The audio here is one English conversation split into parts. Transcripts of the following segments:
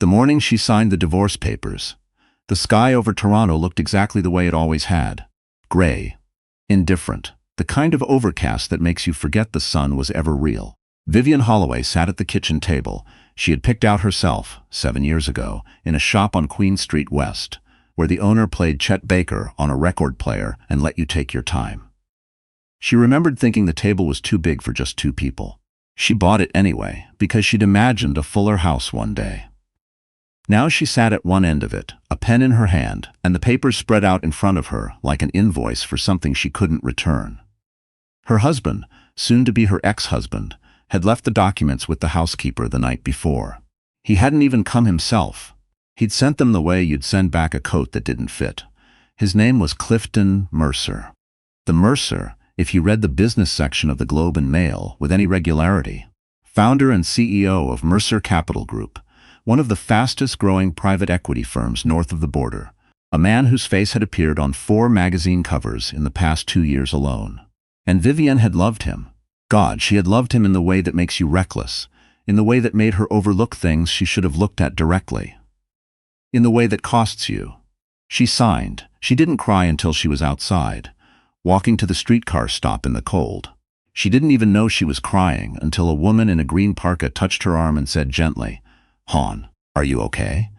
The morning she signed the divorce papers, the sky over Toronto looked exactly the way it always had. Gray. Indifferent. The kind of overcast that makes you forget the sun was ever real. Vivian Holloway sat at the kitchen table she had picked out herself 7 years ago in a shop on Queen Street West, where the owner played Chet Baker on a record player and let you take your time. She remembered thinking the table was too big for just 2 people. She bought it anyway, because she'd imagined a fuller house one day. Now she sat at one end of it, a pen in her hand, and the papers spread out in front of her like an invoice for something she couldn't return. Her husband, soon to be her ex-husband, had left the documents with the housekeeper the night before. He hadn't even come himself. He'd sent them the way you'd send back a coat that didn't fit. His name was Clifton Mercer. The Mercer, if you read the business section of the Globe and Mail with any regularity. Founder and CEO of Mercer Capital Group, one of the fastest-growing private equity firms north of the border. A man whose face had appeared on 4 magazine covers in the past 2 years alone. And Vivian had loved him. God, she had loved him in the way that makes you reckless, in the way that made her overlook things she should have looked at directly, in the way that costs you. She signed. She didn't cry until she was outside, walking to the streetcar stop in the cold. She didn't even know she was crying until a woman in a green parka touched her arm and said gently, "Hon, are you okay?"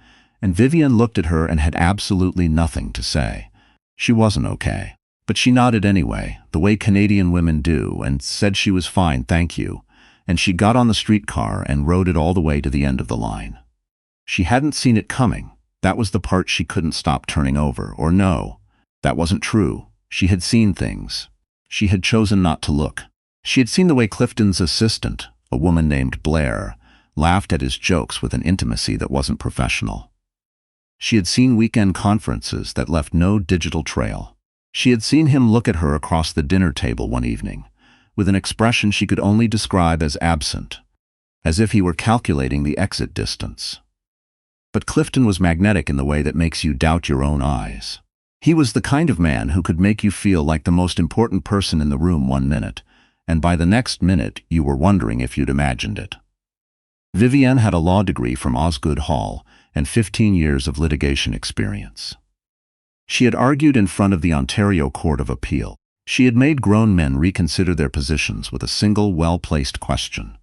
And Vivian looked at her and had absolutely nothing to say. She wasn't okay. But she nodded anyway, the way Canadian women do, and said she was fine, thank you, and she got on the streetcar and rode it all the way to the end of the line. She hadn't seen it coming. That was the part she couldn't stop turning over. Or no, that wasn't true. She had seen things. She had chosen not to look. She had seen the way Clifton's assistant, a woman named Blair, laughed at his jokes with an intimacy that wasn't professional. She had seen weekend conferences that left no digital trail. She had seen him look at her across the dinner table one evening, with an expression she could only describe as absent, as if he were calculating the exit distance. But Clifton was magnetic in the way that makes you doubt your own eyes. He was the kind of man who could make you feel like the most important person in the room one minute, and by the next minute you were wondering if you'd imagined it. Vivian had a law degree from Osgoode Hall and 15 years of litigation experience. She had argued in front of the Ontario Court of Appeal. She had made grown men reconsider their positions with a single well-placed question.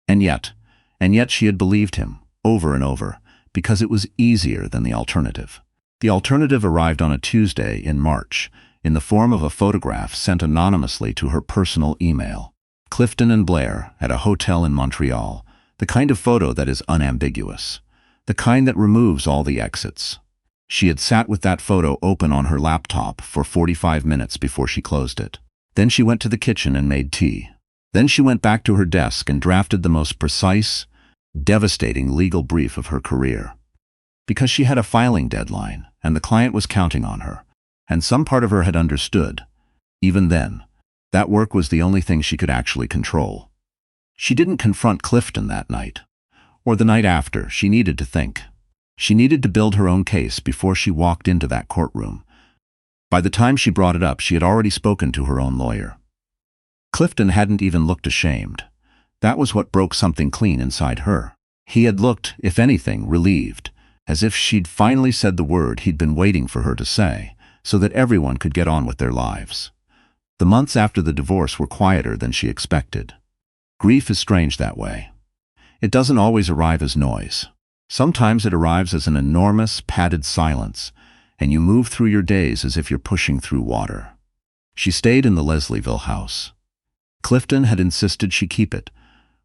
And yet she had believed him, over and over, because it was easier than the alternative. The alternative arrived on a Tuesday in March, in the form of a photograph sent anonymously to her personal email. Clifton and Blair at a hotel in Montreal, the kind of photo that is unambiguous, the kind that removes all the exits. She had sat with that photo open on her laptop for 45 minutes before she closed it. Then she went to the kitchen and made tea. Then she went back to her desk and drafted the most precise, devastating legal brief of her career. Because she had a filing deadline, and the client was counting on her, and some part of her had understood. Even then, that work was the only thing she could actually control. She didn't confront Clifton that night, or the night after. She needed to think. She needed to build her own case before she walked into that courtroom. By the time she brought it up, she had already spoken to her own lawyer. Clifton hadn't even looked ashamed. That was what broke something clean inside her. He had looked, if anything, relieved, as if she'd finally said the word he'd been waiting for her to say, so that everyone could get on with their lives. The months after the divorce were quieter than she expected. Grief is strange that way. It doesn't always arrive as noise. Sometimes it arrives as an enormous, padded silence, and you move through your days as if you're pushing through water. She stayed in the Leslieville house. Clifton had insisted she keep it,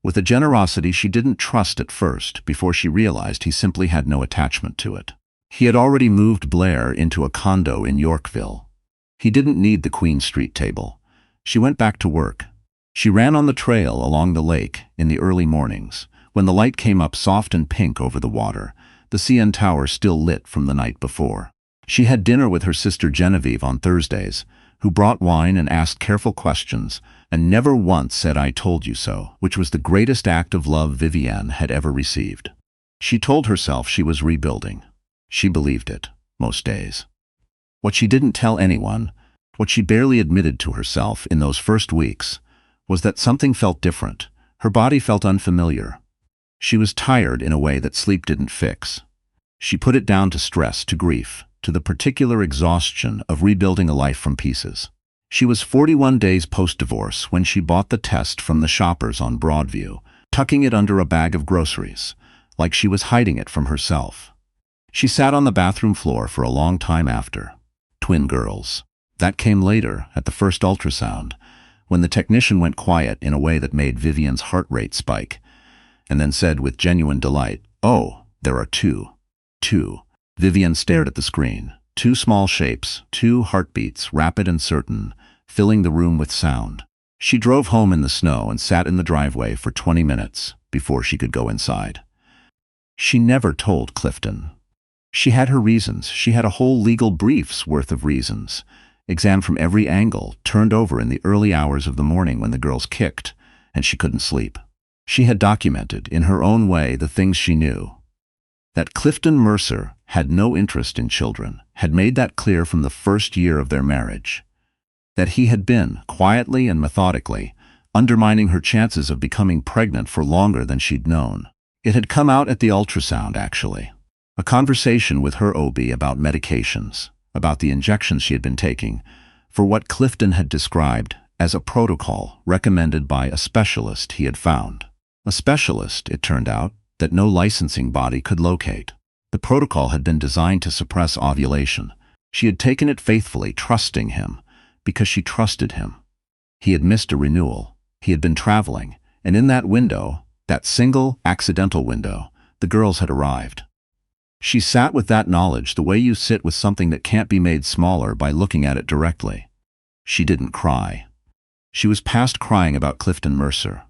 with a generosity she didn't trust at first, before she realized he simply had no attachment to it. He had already moved Blair into a condo in Yorkville. He didn't need the Queen Street table. She went back to work. She ran on the trail along the lake in the early mornings, when the light came up soft and pink over the water, the CN Tower still lit from the night before. She had dinner with her sister Genevieve on Thursdays, who brought wine and asked careful questions, and never once said "I told you so," which was the greatest act of love Vivian had ever received. She told herself she was rebuilding. She believed it, most days. What she didn't tell anyone, what she barely admitted to herself in those first weeks, was that something felt different. Her body felt unfamiliar. She was tired in a way that sleep didn't fix. She put it down to stress, to grief, to the particular exhaustion of rebuilding a life from pieces. She was 41 days post-divorce when she bought the test from the shoppers on Broadview, tucking it under a bag of groceries, like she was hiding it from herself. She sat on the bathroom floor for a long time after. Twin girls. That came later, at the first ultrasound, when the technician went quiet in a way that made Vivian's heart rate spike, and then said with genuine delight, "Oh, there are two." Two. Vivian stared at the screen. Two small shapes, two heartbeats, rapid and certain, filling the room with sound. She drove home in the snow and sat in the driveway for 20 minutes before she could go inside. She never told Clifton. She had her reasons. She had a whole legal brief's worth of reasons, examined from every angle, turned over in the early hours of the morning when the girls kicked, and she couldn't sleep. She had documented, in her own way, the things she knew. That Clifton Mercer had no interest in children, had made that clear from the first year of their marriage. That he had been, quietly and methodically, undermining her chances of becoming pregnant for longer than she'd known. It had come out at the ultrasound, actually. A conversation with her OB about medications, about the injections she had been taking, for what Clifton had described as a protocol recommended by a specialist he had found. A specialist, it turned out, that no licensing body could locate. The protocol had been designed to suppress ovulation. She had taken it faithfully, trusting him, because she trusted him. He had missed a renewal. He had been traveling, and in that window, that single, accidental window, the girls had arrived. She sat with that knowledge the way you sit with something that can't be made smaller by looking at it directly. She didn't cry. She was past crying about Clifton Mercer.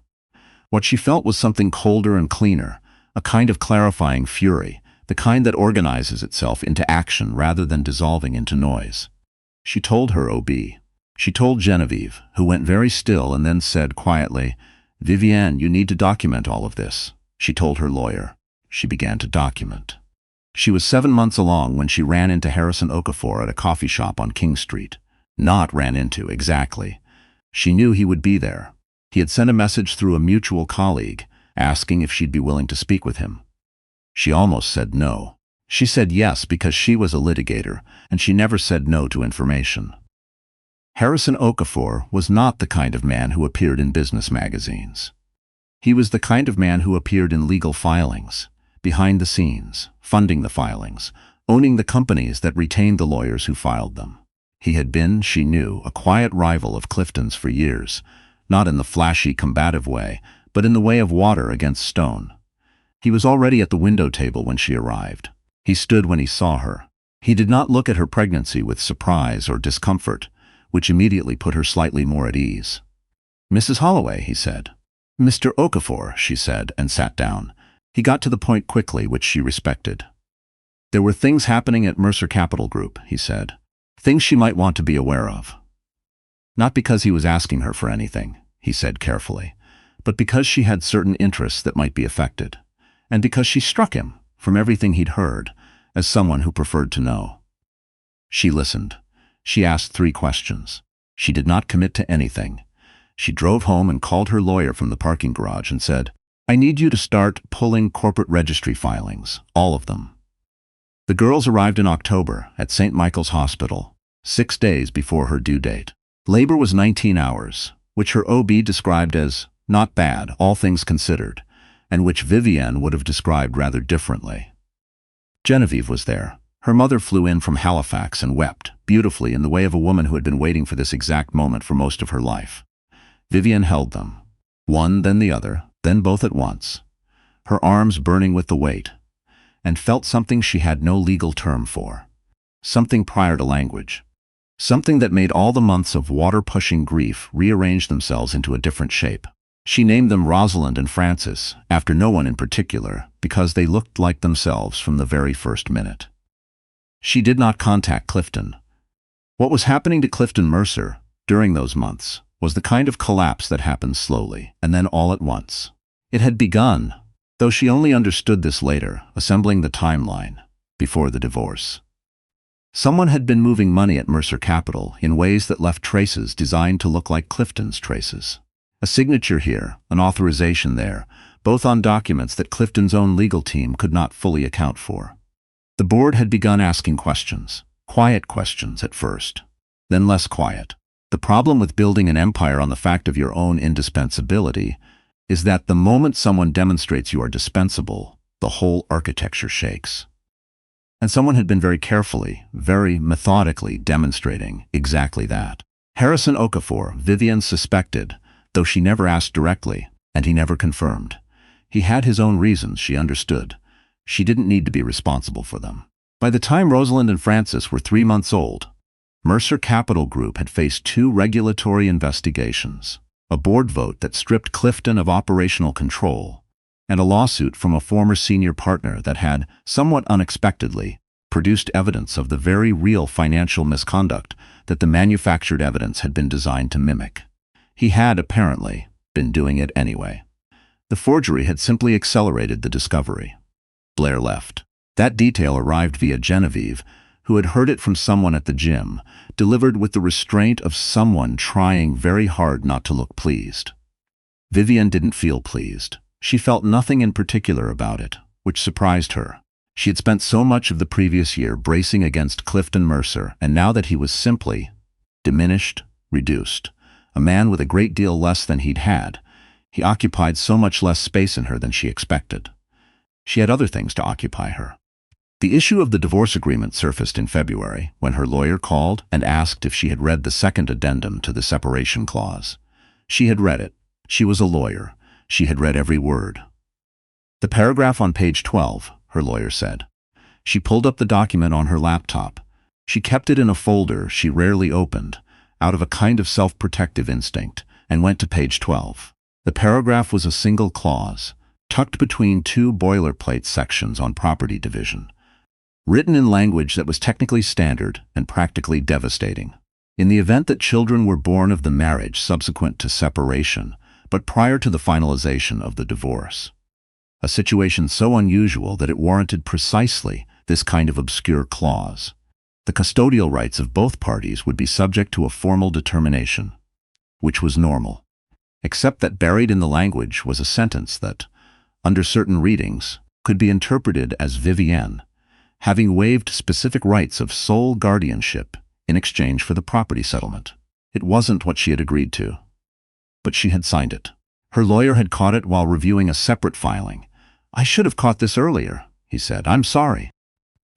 What she felt was something colder and cleaner, a kind of clarifying fury, the kind that organizes itself into action rather than dissolving into noise. She told her OB. She told Genevieve, who went very still and then said quietly, "Viviane, you need to document all of this." She told her lawyer. She began to document. She was 7 months along when she ran into Harrison Okafor at a coffee shop on King Street. Not ran into, exactly. She knew he would be there. He had sent a message through a mutual colleague, asking if she'd be willing to speak with him. She almost said no. She said yes because she was a litigator, and she never said no to information. Harrison Okafor was not the kind of man who appeared in business magazines. He was the kind of man who appeared in legal filings, behind the scenes, funding the filings, owning the companies that retained the lawyers who filed them. He had been, she knew, a quiet rival of Clifton's for years, not in the flashy, combative way, but in the way of water against stone. He was already at the window table when she arrived. He stood when he saw her. He did not look at her pregnancy with surprise or discomfort, which immediately put her slightly more at ease. "Mrs. Holloway," he said. "Mr. Okafor," she said, and sat down. He got to the point quickly, which she respected. "There were things happening at Mercer Capital Group," he said. "Things she might want to be aware of." Not because he was asking her for anything, he said carefully, but because she had certain interests that might be affected, and because she struck him, from everything he'd heard, as someone who preferred to know. She listened. She asked 3 questions. She did not commit to anything. She drove home and called her lawyer from the parking garage and said, "I need you to start pulling corporate registry filings, all of them." The girls arrived in October at St. Michael's Hospital, 6 days before her due date. Labor was 19 hours, which her OB described as not bad, all things considered, and which Viviane would have described rather differently. Genevieve was there. Her mother flew in from Halifax and wept, beautifully in the way of a woman who had been waiting for this exact moment for most of her life. Viviane held them, one, then the other, then both at once, her arms burning with the weight, and felt something she had no legal term for, something prior to language, something that made all the months of water-pushing grief rearrange themselves into a different shape. She named them Rosalind and Francis, after no one in particular, because they looked like themselves from the very first minute. She did not contact Clifton. What was happening to Clifton Mercer during those months was the kind of collapse that happens slowly, and then all at once. It had begun, though she only understood this later, assembling the timeline, before the divorce. Someone had been moving money at Mercer Capital in ways that left traces designed to look like Clifton's traces. A signature here, an authorization there, both on documents that Clifton's own legal team could not fully account for. The board had begun asking questions, quiet questions at first, then less quiet. The problem with building an empire on the fact of your own indispensability is that the moment someone demonstrates you are dispensable, the whole architecture shakes. And someone had been very carefully, very methodically demonstrating exactly that. Harrison Okafor, Vivian suspected, though she never asked directly, and he never confirmed. He had his own reasons, she understood. She didn't need to be responsible for them. By the time Rosalind and Francis were 3 months old, Mercer Capital Group had faced 2 regulatory investigations, a board vote that stripped Clifton of operational control, and a lawsuit from a former senior partner that had, somewhat unexpectedly, produced evidence of the very real financial misconduct that the manufactured evidence had been designed to mimic. He had, apparently, been doing it anyway. The forgery had simply accelerated the discovery. Blair left. That detail arrived via Genevieve, who had heard it from someone at the gym, delivered with the restraint of someone trying very hard not to look pleased. Vivian didn't feel pleased. She felt nothing in particular about it, which surprised her. She had spent so much of the previous year bracing against Clifton Mercer, and now that he was simply diminished, reduced, a man with a great deal less than he'd had, he occupied so much less space in her than she expected. She had other things to occupy her. The issue of the divorce agreement surfaced in February, when her lawyer called and asked if she had read the second addendum to the separation clause. She had read it. She was a lawyer. She had read every word. The paragraph on page 12, her lawyer said. She pulled up the document on her laptop. She kept it in a folder she rarely opened, out of a kind of self-protective instinct, and went to page 12. The paragraph was a single clause, tucked between 2 boilerplate sections on property division, written in language that was technically standard and practically devastating. In the event that children were born of the marriage subsequent to separation, but prior to the finalization of the divorce. A situation so unusual that it warranted precisely this kind of obscure clause. The custodial rights of both parties would be subject to a formal determination, which was normal, except that buried in the language was a sentence that, under certain readings, could be interpreted as Vivienne having waived specific rights of sole guardianship in exchange for the property settlement. It wasn't what she had agreed to, but she had signed it. Her lawyer had caught it while reviewing a separate filing. "I should have caught this earlier," he said. "I'm sorry."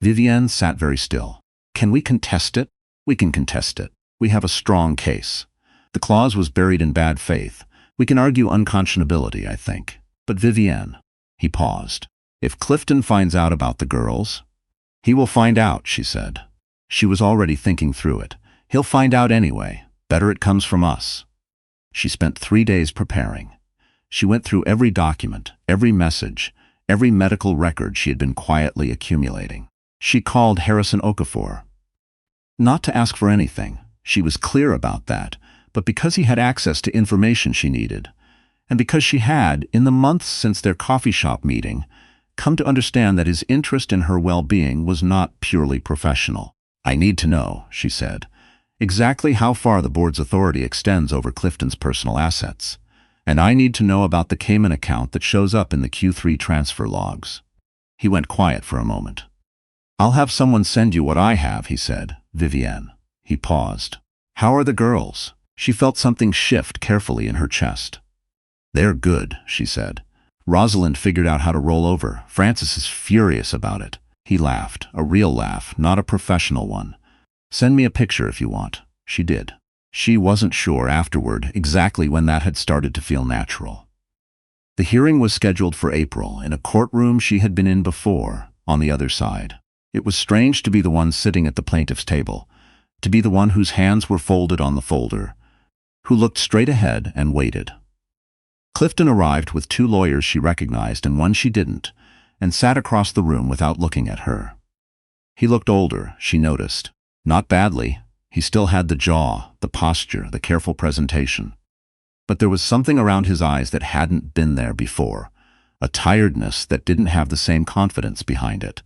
Vivienne sat very still. "Can we contest it?" "We can contest it. We have a strong case. The clause was buried in bad faith. We can argue unconscionability, I think. But Vivienne," he paused, "if Clifton finds out about the girls—" "He will find out," she said. She was already thinking through it. "He'll find out anyway. Better it comes from us." She spent 3 days preparing. She went through every document, every message, every medical record she had been quietly accumulating. She called Harrison Okafor. Not to ask for anything, she was clear about that, but because he had access to information she needed, and because she had, in the months since their coffee shop meeting, come to understand that his interest in her well-being was not purely professional. "I need to know," she said, "exactly how far the board's authority extends over Clifton's personal assets. And I need to know about the Cayman account that shows up in the Q3 transfer logs." He went quiet for a moment. "I'll have someone send you what I have," he said. "Vivienne." He paused. "How are the girls?" She felt something shift carefully in her chest. "They're good," she said. "Rosalind figured out how to roll over. Francis is furious about it." He laughed, a real laugh, not a professional one. "Send me a picture if you want." She did. She wasn't sure afterward exactly when that had started to feel natural. The hearing was scheduled for April in a courtroom she had been in before, on the other side. It was strange to be the one sitting at the plaintiff's table, to be the one whose hands were folded on the folder, who looked straight ahead and waited. Clifton arrived with 2 lawyers she recognized and one she didn't, and sat across the room without looking at her. He looked older, she noticed. Not badly. He still had the jaw, the posture, the careful presentation. But there was something around his eyes that hadn't been there before, a tiredness that didn't have the same confidence behind it.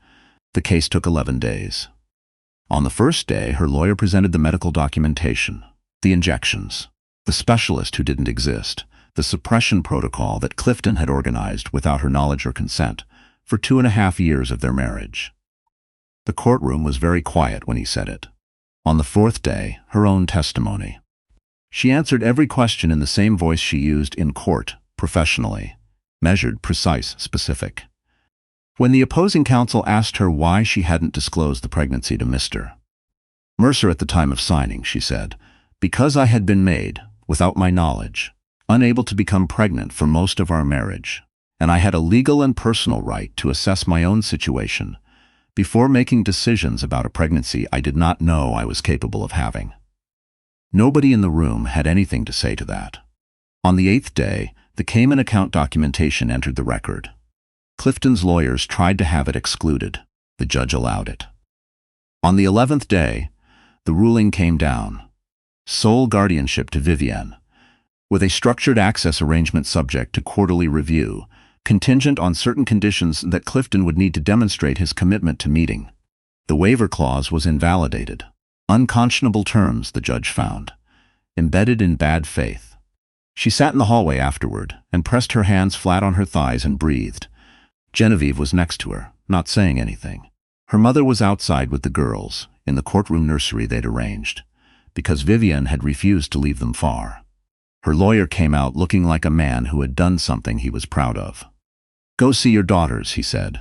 The case took 11 days. On the first day, her lawyer presented the medical documentation, the injections, the specialist who didn't exist, the suppression protocol that Clifton had organized without her knowledge or consent for 2.5 years of their marriage. The courtroom was very quiet when he said it. On the fourth day, her own testimony. She answered every question in the same voice she used in court, professionally, measured, precise, specific. When the opposing counsel asked her why she hadn't disclosed the pregnancy to Mr. Mercer at the time of signing, she said, "Because I had been made, without my knowledge, unable to become pregnant for most of our marriage, and I had a legal and personal right to assess my own situation before making decisions about a pregnancy I did not know I was capable of having." Nobody in the room had anything to say to that. On the 8th day, the Cayman account documentation entered the record. Clifton's lawyers tried to have it excluded. The judge allowed it. On the 11th day, the ruling came down. Sole guardianship to Vivienne, with a structured access arrangement subject to quarterly review, contingent on certain conditions that Clifton would need to demonstrate his commitment to meeting. The waiver clause was invalidated. Unconscionable terms, the judge found, embedded in bad faith. She sat in the hallway afterward and pressed her hands flat on her thighs and breathed. Genevieve was next to her, not saying anything. Her mother was outside with the girls, in the courtroom nursery they'd arranged, because Vivienne had refused to leave them far. Her lawyer came out looking like a man who had done something he was proud of. "Go see your daughters," he said.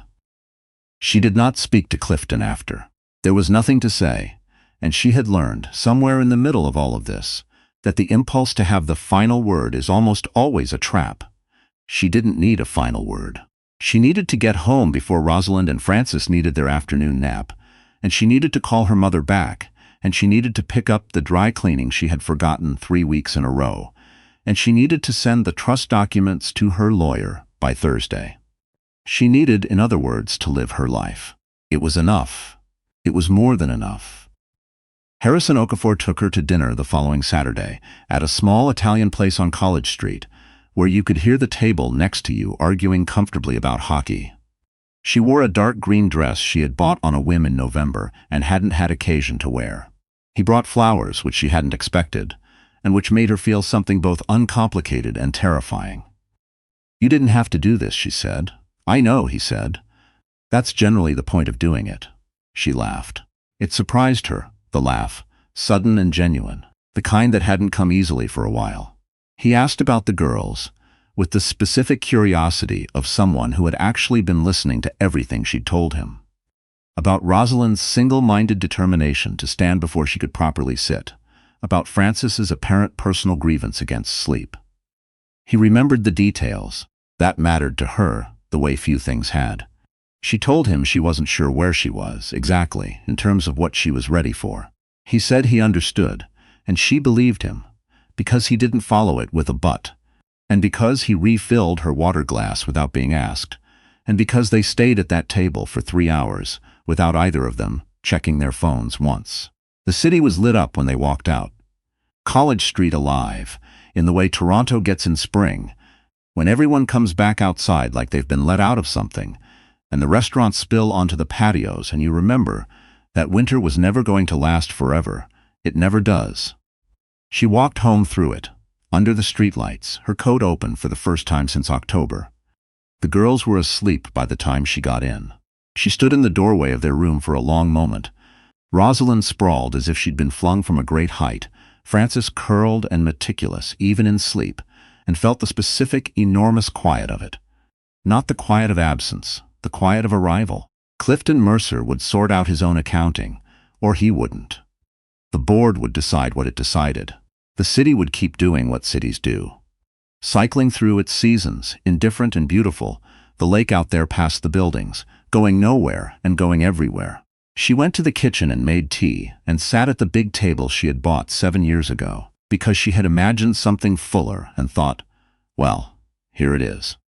She did not speak to Clifton after. There was nothing to say, and she had learned, somewhere in the middle of all of this, that the impulse to have the final word is almost always a trap. She didn't need a final word. She needed to get home before Rosalind and Francis needed their afternoon nap, and she needed to call her mother back, and she needed to pick up the dry cleaning she had forgotten 3 weeks in a row, and she needed to send the trust documents to her lawyer by Thursday. She needed, in other words, to live her life. It was enough. It was more than enough. Harrison Okafor took her to dinner the following Saturday at a small Italian place on College Street, where you could hear the table next to you arguing comfortably about hockey. She wore a dark green dress she had bought on a whim in November and hadn't had occasion to wear. He brought flowers, which she hadn't expected, and which made her feel something both uncomplicated and terrifying. "You didn't have to do this," she said. "I know," he said. "That's generally the point of doing it." She laughed. It surprised her, the laugh, sudden and genuine, the kind that hadn't come easily for a while. He asked about the girls, with the specific curiosity of someone who had actually been listening to everything she'd told him. About Rosalind's single-minded determination to stand before she could properly sit. About Francis's apparent personal grievance against sleep. He remembered the details. That mattered to her, the way few things had. She told him she wasn't sure where she was, exactly, in terms of what she was ready for. He said he understood, and she believed him, because he didn't follow it with a but, and because he refilled her water glass without being asked, and because they stayed at that table for 3 hours, without either of them checking their phones once. The city was lit up when they walked out. College Street alive, in the way Toronto gets in spring, when everyone comes back outside like they've been let out of something, and the restaurants spill onto the patios, and you remember that winter was never going to last forever. It never does. She walked home through it, under the streetlights, her coat open for the first time since October. The girls were asleep by the time she got in. She stood in the doorway of their room for a long moment. Rosalind sprawled as if she'd been flung from a great height, Francis curled and meticulous, even in sleep, and felt the specific, enormous quiet of it. Not the quiet of absence, the quiet of arrival. Clifton Mercer would sort out his own accounting, or he wouldn't. The board would decide what it decided. The city would keep doing what cities do. Cycling through its seasons, indifferent and beautiful, the lake out there past the buildings, going nowhere and going everywhere. She went to the kitchen and made tea, and sat at the big table she had bought 7 years ago, because she had imagined something fuller and thought, well, here it is.